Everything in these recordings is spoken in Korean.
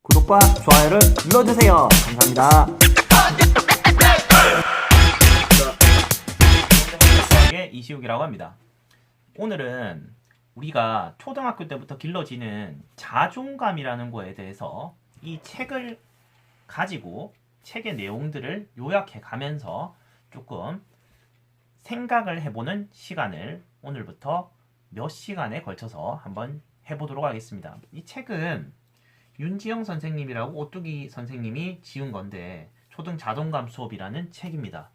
구독과 좋아요를 눌러주세요. 감사합니다. 이시욱이라고 합니다. 오늘은 우리가 초등학교 때부터 길러지는 자존감이라는 거에 대해서 이 책을 가지고 책의 내용들을 요약해 가면서 조금 생각을 해보는 시간을 오늘부터 몇 시간에 걸쳐서 한번 해보도록 하겠습니다. 이 책은 윤지영 선생님이라고 오뚜기 선생님이 지은 건데 초등 자존감 수업이라는 책입니다.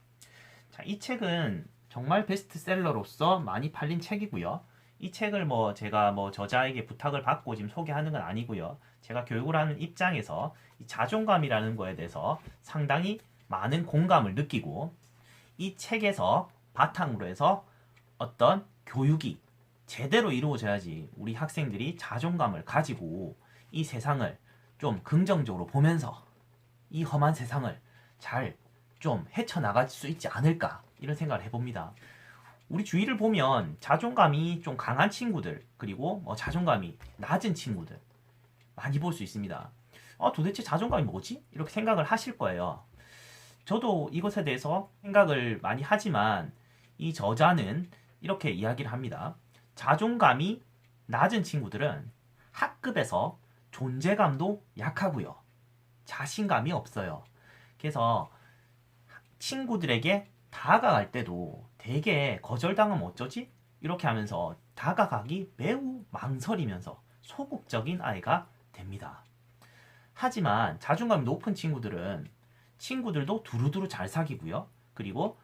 자, 이 책은 정말 베스트셀러로서 많이 팔린 책이고요. 이 책을 제가 저자에게 부탁을 받고 지금 소개하는 건 아니고요. 제가 교육을 하는 입장에서 이 자존감이라는 거에 대해서 상당히 많은 공감을 느끼고 이 책에서 바탕으로 해서 어떤 교육이 제대로 이루어져야지 우리 학생들이 자존감을 가지고 이 세상을 좀 긍정적으로 보면서 이 험한 세상을 잘 좀 헤쳐나갈 수 있지 않을까 이런 생각을 해봅니다. 우리 주위를 보면 자존감이 좀 강한 친구들 그리고 자존감이 낮은 친구들 많이 볼 수 있습니다. 도대체 자존감이 뭐지? 이렇게 생각을 하실 거예요. 저도 이것에 대해서 생각을 많이 하지만 이 저자는 이렇게 이야기를 합니다. 자존감이 낮은 친구들은 학급에서 존재감도 약하고요. 자신감이 없어요. 그래서 친구들에게 다가갈 때도 되게 거절당하면 어쩌지? 이렇게 하면서 다가가기 매우 망설이면서 소극적인 아이가 됩니다. 하지만 자존감이 높은 친구들은 친구들도 두루두루 잘 사귀고요. 그리고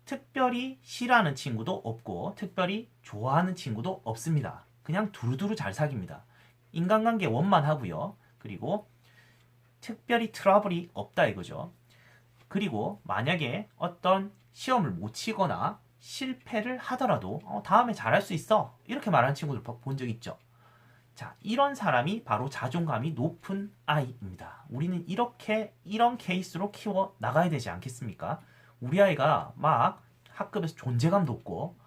특별히 싫어하는 친구도 없고 특별히 좋아하는 친구도 없습니다. 그냥 두루두루 잘 사귀입니다. 인간관계 원만하고요. 그리고 특별히 트러블이 없다 이거죠. 그리고 만약에 어떤 시험을 못 치거나 실패를 하더라도 다음에 잘할 수 있어 이렇게 말하는 친구들 본 적 있죠. 자, 이런 사람이 바로 자존감이 높은 아이입니다. 우리는 이런 케이스로 키워 나가야 되지 않겠습니까? 우리 아이가 막 학급에서 존재감도 없고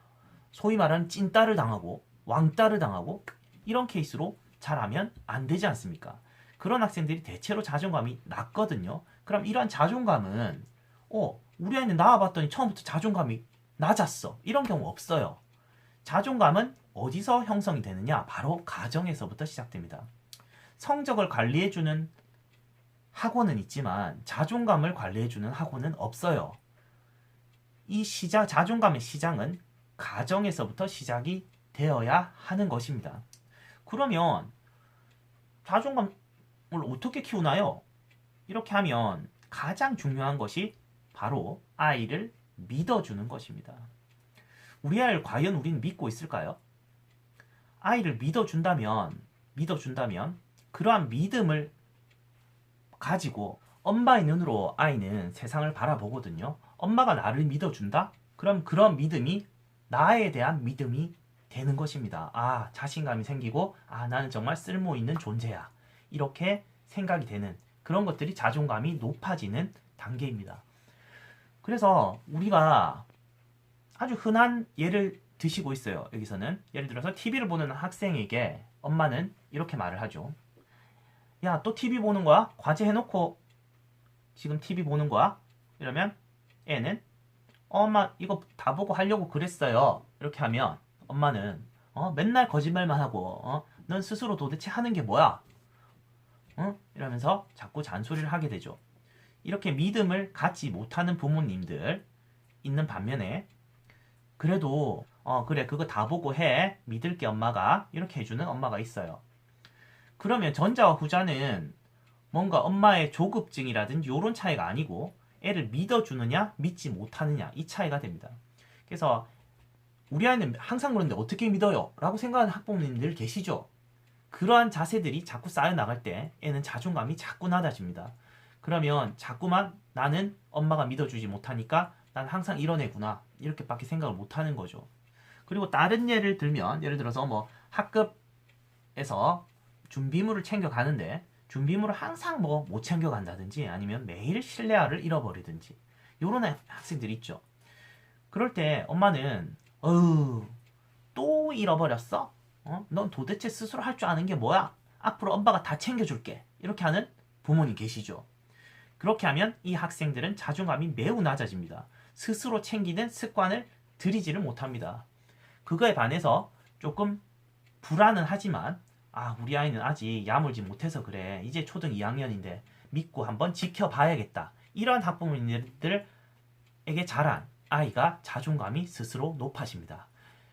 소위 말하는 찐따를 당하고 왕따를 당하고 이런 케이스로 잘하면 안 되지 않습니까? 그런 학생들이 대체로 자존감이 낮거든요. 그럼 이런 자존감은 우리 아이는 나와봤더니 처음부터 자존감이 낮았어. 이런 경우 없어요. 자존감은 어디서 형성이 되느냐? 바로 가정에서부터 시작됩니다. 성적을 관리해주는 학원은 있지만 자존감을 관리해주는 학원은 없어요. 자존감의 시작은 가정에서부터 시작이 되어야 하는 것입니다. 그러면 자존감을 어떻게 키우나요? 이렇게 하면 가장 중요한 것이 바로 아이를 믿어주는 것입니다. 우리 아이를 과연 우리는 믿고 있을까요? 아이를 믿어준다면 그러한 믿음을 가지고 엄마의 눈으로 아이는 세상을 바라보거든요. 엄마가 나를 믿어준다? 그럼 그런 믿음이 나에 대한 믿음이 되는 것입니다. 자신감이 생기고 나는 정말 쓸모있는 존재야. 이렇게 생각이 되는 그런 것들이 자존감이 높아지는 단계입니다. 그래서 우리가 아주 흔한 예를 드시고 있어요. 여기서는 예를 들어서 TV를 보는 학생에게 엄마는 이렇게 말을 하죠. 야, 또 TV 보는 거야? 과제 해놓고 지금 TV 보는 거야? 이러면 애는 엄마 이거 다 보고 하려고 그랬어요. 이렇게 하면 엄마는 맨날 거짓말만 하고 넌 스스로 도대체 하는 게 뭐야? 이러면서 자꾸 잔소리를 하게 되죠. 이렇게 믿음을 갖지 못하는 부모님들 있는 반면에 그래도 그래 그거 다 보고 해 믿을게 엄마가 이렇게 해주는 엄마가 있어요. 그러면 전자와 후자는 뭔가 엄마의 조급증이라든지 이런 차이가 아니고 애를 믿어주느냐 믿지 못하느냐 이 차이가 됩니다. 그래서 우리 아이는 항상 그런데 어떻게 믿어요? 라고 생각하는 학부모님들 계시죠? 그러한 자세들이 자꾸 쌓여나갈 때 애는 자존감이 자꾸 낮아집니다. 그러면 자꾸만 나는 엄마가 믿어주지 못하니까 난 항상 이런 애구나 이렇게밖에 생각을 못하는 거죠. 그리고 다른 예를 들면 예를 들어서 학급에서 준비물을 챙겨가는데 준비물을 항상 못 챙겨간다든지 아니면 매일 실내화를 잃어버리든지 이런 학생들이 있죠. 그럴 때 엄마는 또 잃어버렸어? 넌 도대체 스스로 할 줄 아는 게 뭐야? 앞으로 엄마가 다 챙겨줄게. 이렇게 하는 부모님 계시죠. 그렇게 하면 이 학생들은 자존감이 매우 낮아집니다. 스스로 챙기는 습관을 들이지를 못합니다. 그거에 반해서 조금 불안은 하지만 우리 아이는 아직 야물지 못해서 그래. 이제 초등 2학년인데 믿고 한번 지켜봐야겠다. 이런 학부모님들에게 자란 아이가 자존감이 스스로 높아집니다.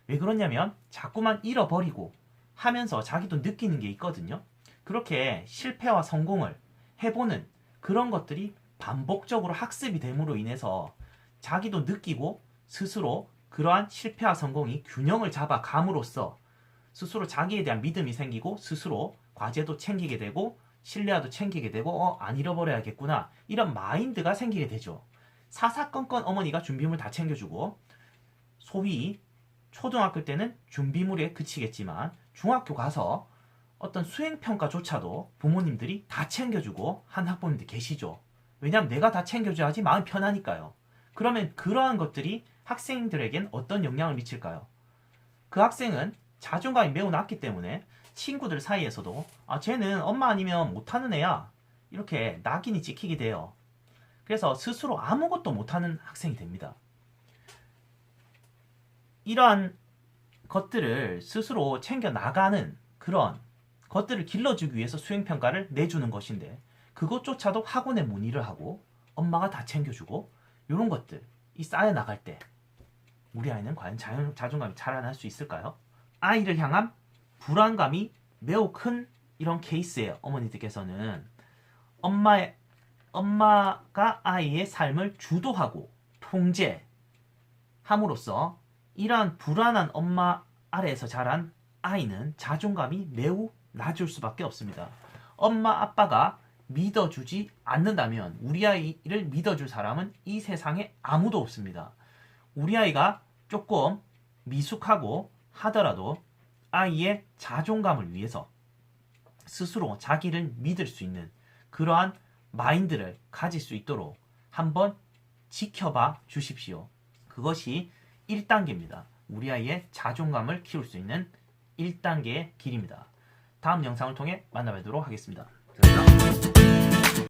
왜 그러냐면 자꾸만 잃어버리고 하면서 자기도 느끼는 게 있거든요. 그렇게 실패와 성공을 해보는 그런 것들이 반복적으로 학습이 됨으로 인해서 자기도 느끼고 스스로 그러한 실패와 성공이 균형을 잡아 감으로써 스스로 자기에 대한 믿음이 생기고 스스로 과제도 챙기게 되고 신뢰도 챙기게 되고 안 잃어버려야겠구나 이런 마인드가 생기게 되죠. 사사건건 어머니가 준비물 다 챙겨주고 소위 초등학교 때는 준비물에 그치겠지만 중학교 가서 어떤 수행평가조차도 부모님들이 다 챙겨주고 한 학부모님들 계시죠. 왜냐하면 내가 다 챙겨줘야지 마음이 편하니까요. 그러면 그러한 것들이 학생들에겐 어떤 영향을 미칠까요? 그 학생은 자존감이 매우 낮기 때문에 친구들 사이에서도 쟤는 엄마 아니면 못하는 애야 이렇게 낙인이 찍히게 돼요. 그래서 스스로 아무것도 못하는 학생이 됩니다. 이러한 것들을 스스로 챙겨 나가는 그런 것들을 길러주기 위해서 수행평가를 내주는 것인데 그것조차도 학원에 문의를 하고 엄마가 다 챙겨주고 이런 것들이 쌓여 나갈 때 우리 아이는 과연 자존감이 자라날 수 있을까요? 아이를 향한 불안감이 매우 큰 이런 케이스예요. 어머니들께서는 엄마가 아이의 삶을 주도하고 통제함으로써 이러한 불안한 엄마 아래에서 자란 아이는 자존감이 매우 낮을 수밖에 없습니다. 엄마 아빠가 믿어주지 않는다면 우리 아이를 믿어줄 사람은 이 세상에 아무도 없습니다. 우리 아이가 조금 미숙하고 하더라도 아이의 자존감을 위해서 스스로 자기를 믿을 수 있는 그러한 마인드를 가질 수 있도록 한번 지켜봐 주십시오. 그것이 1단계입니다. 우리 아이의 자존감을 키울 수 있는 1단계의 길입니다. 다음 영상을 통해 만나뵙도록 하겠습니다. 감사합니다.